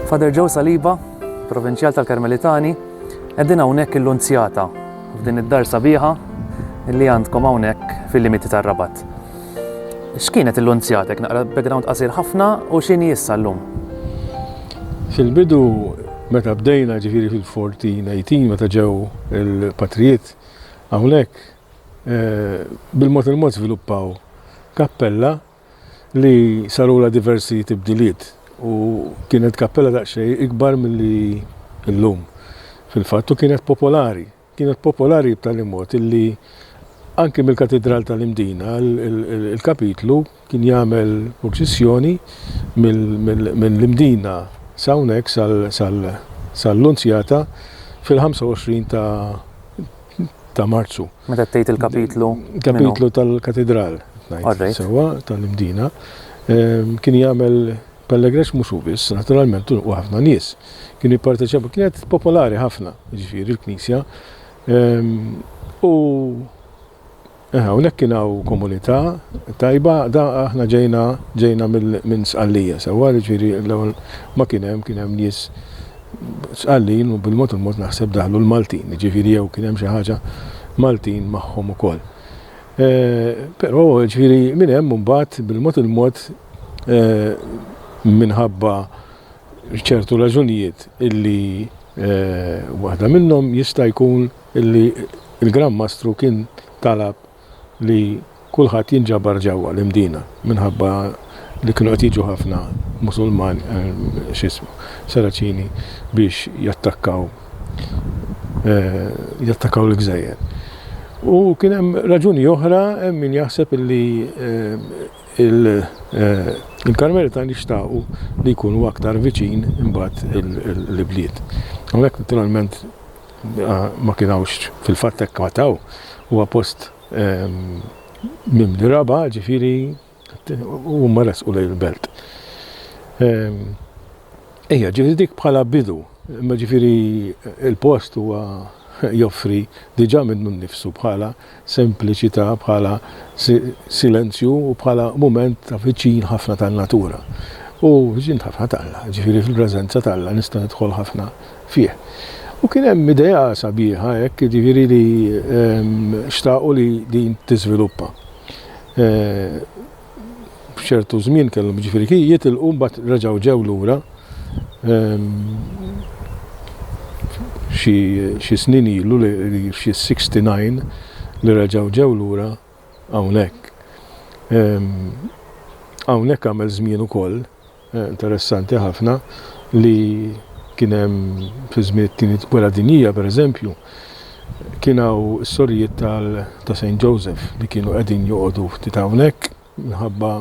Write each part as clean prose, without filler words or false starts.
Father Joe Saliba, provinċjal tal-Karmelitani, qegħdin hawnhekk il-Lunzjata f'din id-dar sabiħa li għandkom hawnhekk fil-limiti tar-Rabat. X'kienet il-Lunzjata jekk naqra background qasir ħafna u x'inhi issa llum? Fil-bidu meta bdejna ġifieri fil-1418 meta ġew il-Patrijiet hawnhekk bil-mod żviluppaw kappella li sarula diversi tibdiliet u kienet kappella daqsxejn ikbar milli llum. Fil-fattu kienet popolari b'tali mod illi anke mill-katedral tal-Imdina il-kapitlu kien jagħmel proċessjoni mill-Imdina sa hawnhekk sal-Lunzjata fil-25 ta' Marzu. Meta tgħid il-kapitlu? Kapitlu tal-katedral sewwa tal-Imdina kien jagħmel pellegrinaġġ mhux biss, naturalment u ħafna nies. Kien jipparteċipaw, kienet popolari ħafna, ġifieri l-Knisja. U hawnhekk kien hawn komunità tajba, da aħna ġejna minn Sqallija sewwa, ġifieri l-ewwel ma kien hemm nies Sqallin u bil-mod naħseb daħlu l-Maltin, ġifieri jew kien hemm xi ħaġa Maltin magħhom ukoll. Però ġifieri minn hemm imbagħad bil-mod minħabba ċertu raġunijiet illi waħda minnhom jista' jkun illi il-Gran Mastru kien talab li kulħadd jinġabar ġewwa l-Imdina minħabba li kienu qed jiġu ħafna Musulmani Saraċini biex jattakkaw l-Gżejjer. U kien hemm raġuni oħra hemm min jaħseb illi il-Karmelitani xtaqu li jkunu aktar viċin imbagħad l-bliet. Hawnhekk naturalment ma kienux fil-fatt hekk mataw huwa post mimli raba ġifieri huma resqu lejn il-belt. Ġifieri dik bħala bidu, imma ġifieri il-post huwa joffri diġà minnu nnifsu bħala sempliċità, bħala silenzju u bħala mument ta' viċin ħafna tan-natura. U viċin ħafna tal-Alla, ġifieri fil-preżenza tal-Alla nista' nidħol ħafna fih. U kien hemm idea sabiħa hekk ġifieri li xtaqu li din tiżviluppa. B'ċertu żmien kellhom ġifieri jitilqu mbagħad reġgħu ġew lura xi snin ilu li xi 69 li reġgħu ġew lura hawnhekk. Hawnhekk għamel żmien ukoll interessanti ħafna li kien hemm fi żmien it-tieni gwerra dinjija pereżempju kien hawn is-sorrijiet ta' St. Joseph li kienu qegħdin joqogħdu ftit hawnhekk minħabba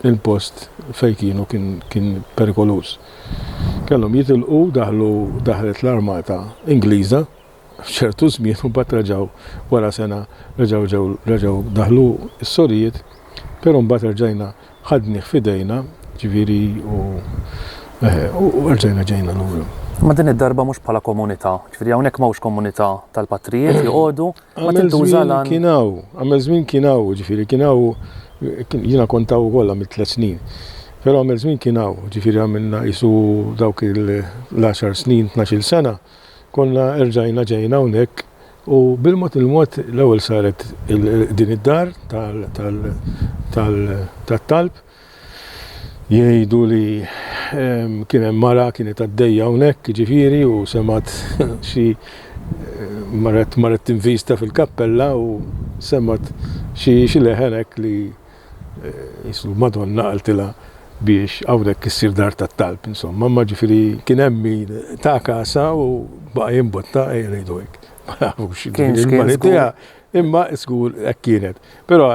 il-post fejn kienu kien perikoluż. Kellhom jitilqu daħlet l-armata Ingliża f'ċertu żmien u mbagħad reġgħu wara sena reġgħu daħlu s-sorijiet, però mbagħad rġajna ħadnih f'idejna ġifieri u rġajna ġejna lura. Ma din id-darba mhux bħala komunità, ġifieri hawnhekk m'hawnx komunità tal-Patrijiet joqogħdu ma tintuża għamel żmien kien hawn, ġifieri kien hawn jiena kont hawn ukoll għamilt 3 snin. Però għamel żmien kien hawn, ġifieri għamilna qisu dawk l-10 snin, 12 sena, konna rġajna ġejna hawnhekk u bil-mod l-ewwel saret din id-dar tat-talb. Jgħidu li kien hemm mara kienet għaddejja hawnhekk ġifieri u semat xi marret tinvista fil-kappella u semat xi leħenek li jislu Madonna qaltilha biex hawnhekk issir dar tat-talb insomma, ma ġifieri kien hemm ta' kasa u baqa' jimbotta ngħidu hekk. Ma nafux il-manitija imma żgur hekk kienet. Però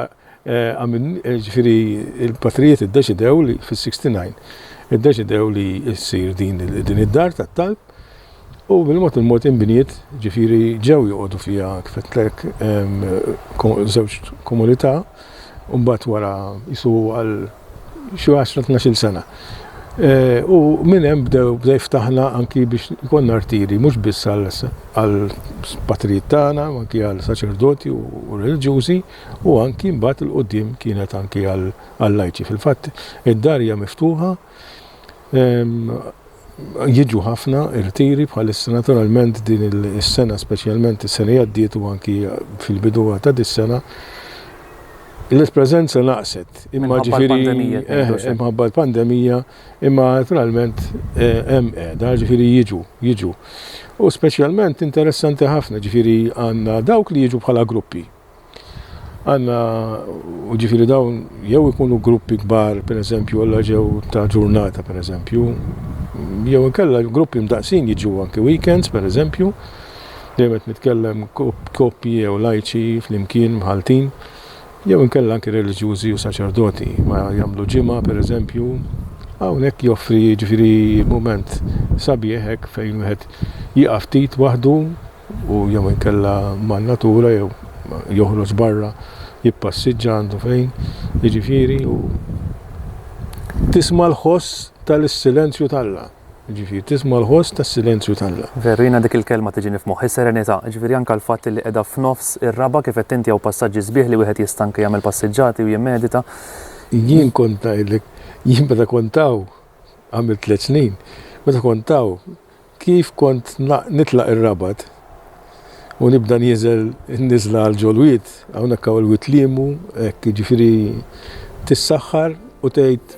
ġifieri il-Patrijiet iddeċidew li fis-69 iddeċidew li ssir din id-dar tat-talb u bil-mod inbniet ġifieri ġew joqogħdu fiha kif qedtlek żewġ komunità u mbagħad wara jisu għal xi 10-12 sena. U minn hemm bdew jiftaħna anki biex ikollna artiri mhux biss għall-Patrijiet tagħna, anki għall-saċerdoti u reliġjużi u anki mbagħad il-qudiem kienet anki għall-lajċi. Fil-fatt id-dar hija miftuħa jiġu ħafna irtiri bħalissa naturalment din is-sena speċjalment is-sena jgħaddiet u anki fil-bidu ta' dis-sena il-preżenza naqset. Imma ġifieri imħabba l-pandemija, imma naturalment hemm qiegħda ġifieri jiġu. U speċjalment interessanti ħafna ġifieri għandna dawk li jiġu bħala gruppi. Għanna u ġifieri dawn jew ikunu gruppi kbar, pereżempju, alla ġew ta' ġurnata pereżempju, jew inkella gruppi mdaqsin jiġu anke weekends pereżempju, dejjem qed nitkellem koppji jew lajċi flimkien mħaltin, jew inkella anke reliġjużi u saċerdoti ma jagħmlu ġimgħa pereżempju, hawnhekk joffri ġifieri mument sabiħ hekk fejn wieħed jieqaf ftit waħdu u jew inkella man-natura jew joħroġ barra jippassiġġa għandu fejn, jiġifieri u tisma' l-ħoss tal-silenzju tal-Alla. Jiġifieri tisma' l-ħoss tas-silenzju tal-Alla. Verrina dik il-kelma tiġi nifmuħ, is-serenità, ġifieri anke l-fatt li qiegħda f'nofs ir-raba kif qed inti hawn passaġġi sbieħ li wieħed jista' anke jagħmel passiġġati u jimmedita. Jien kont ngħidlek, jien meta kontaw għamilt 3 snin, meta kontaw kif kont nitlaq ir-rabat u nibda nizla għal-ġolwiet, hawnhekk hawn il-wiet liemu, hekk ġifieri tissaħħar u tgħid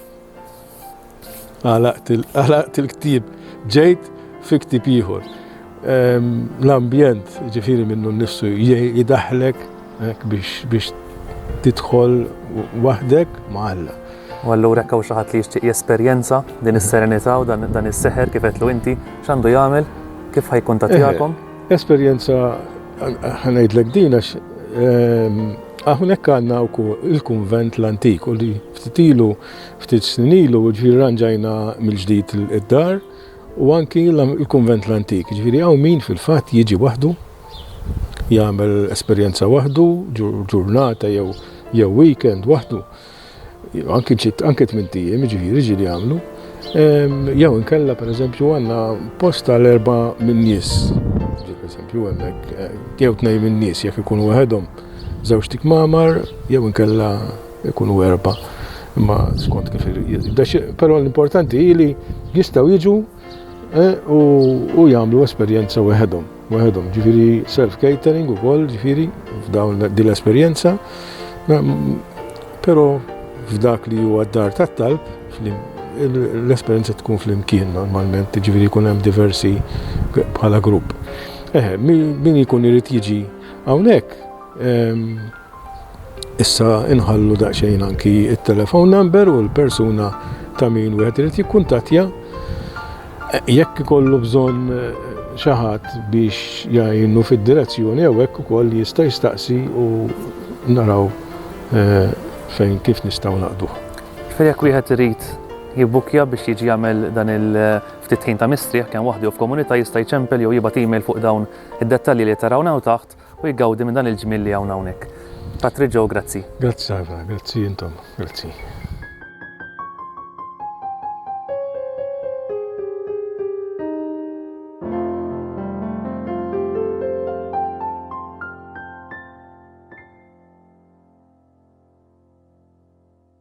għalaqt il-ktieb ġejt fi ktieb ieħor. L-ambjent ġifieri minnu nnifsu jidaħħlek biex tidħol waħdek ma' Alla. U allura hekk hawn xi ħadd li jixtieq jesperjenza din is-serenità u dan is-seħer kif qedlu inti, x'għandu jagħmel, kif ħajkuntattjakom? Esperjenza ħanajdlek din għax hawnhekk għandna il-kunvent l-antik u li ftit snin ilu ġifieri ranġajna mill-ġdid id-dar u anki il-kunvent l-antik. Ġifieri hawn min fil-fatt jiġi waħdu, jagħmel esperjenza waħdu, ġurnata jew weekend waħdu. Anke 8 ijiem ġifieri jagħmlu. Jew inkella pereżempju għandna post tal-4 min nies. Pereżempju hemmhekk jew 2 min nies jekk ikunu waħedhom żewġ tikmamar jew inkella ikunu 4. Imma skont kif jibda però l-importanti hi li jistgħu jiġu u jagħmlu esperjenza waħedhom. Ġifieri self-catering ukoll ġifieri f'dawn din l-esperjenza. Però f'dak li huwa d-dar tat-talb l-esperjenza tkun flimkien normalment, ġifieri jkun hemm diversi bħala grupp. Min jkun irid jiġi hawnhekk issa inħallu daqsxejn anki it-telephone number u l-persuna ta' min wieħed irid jikkuntattja jekk ikollu bżonn xi ħadd biex jgħinu fid-direzzjoni jew hekk ukoll jista' jistaqsi u naraw fejn kif nistgħu naqduh. Ġifieri jekk wieħed irid jibbukja biex jiġi jagħmel dan il-ftit ħin ta' mistrieħ kemm waħdu f'komunità jista' jċempel jew jibgħat email fuq dawn id-dettalji li tarawna u taħt u jgawdi minn dan il-ġmiel li hawn hawnhekk. Patrick Joe, grazzi. Grazzi intom, grazzi.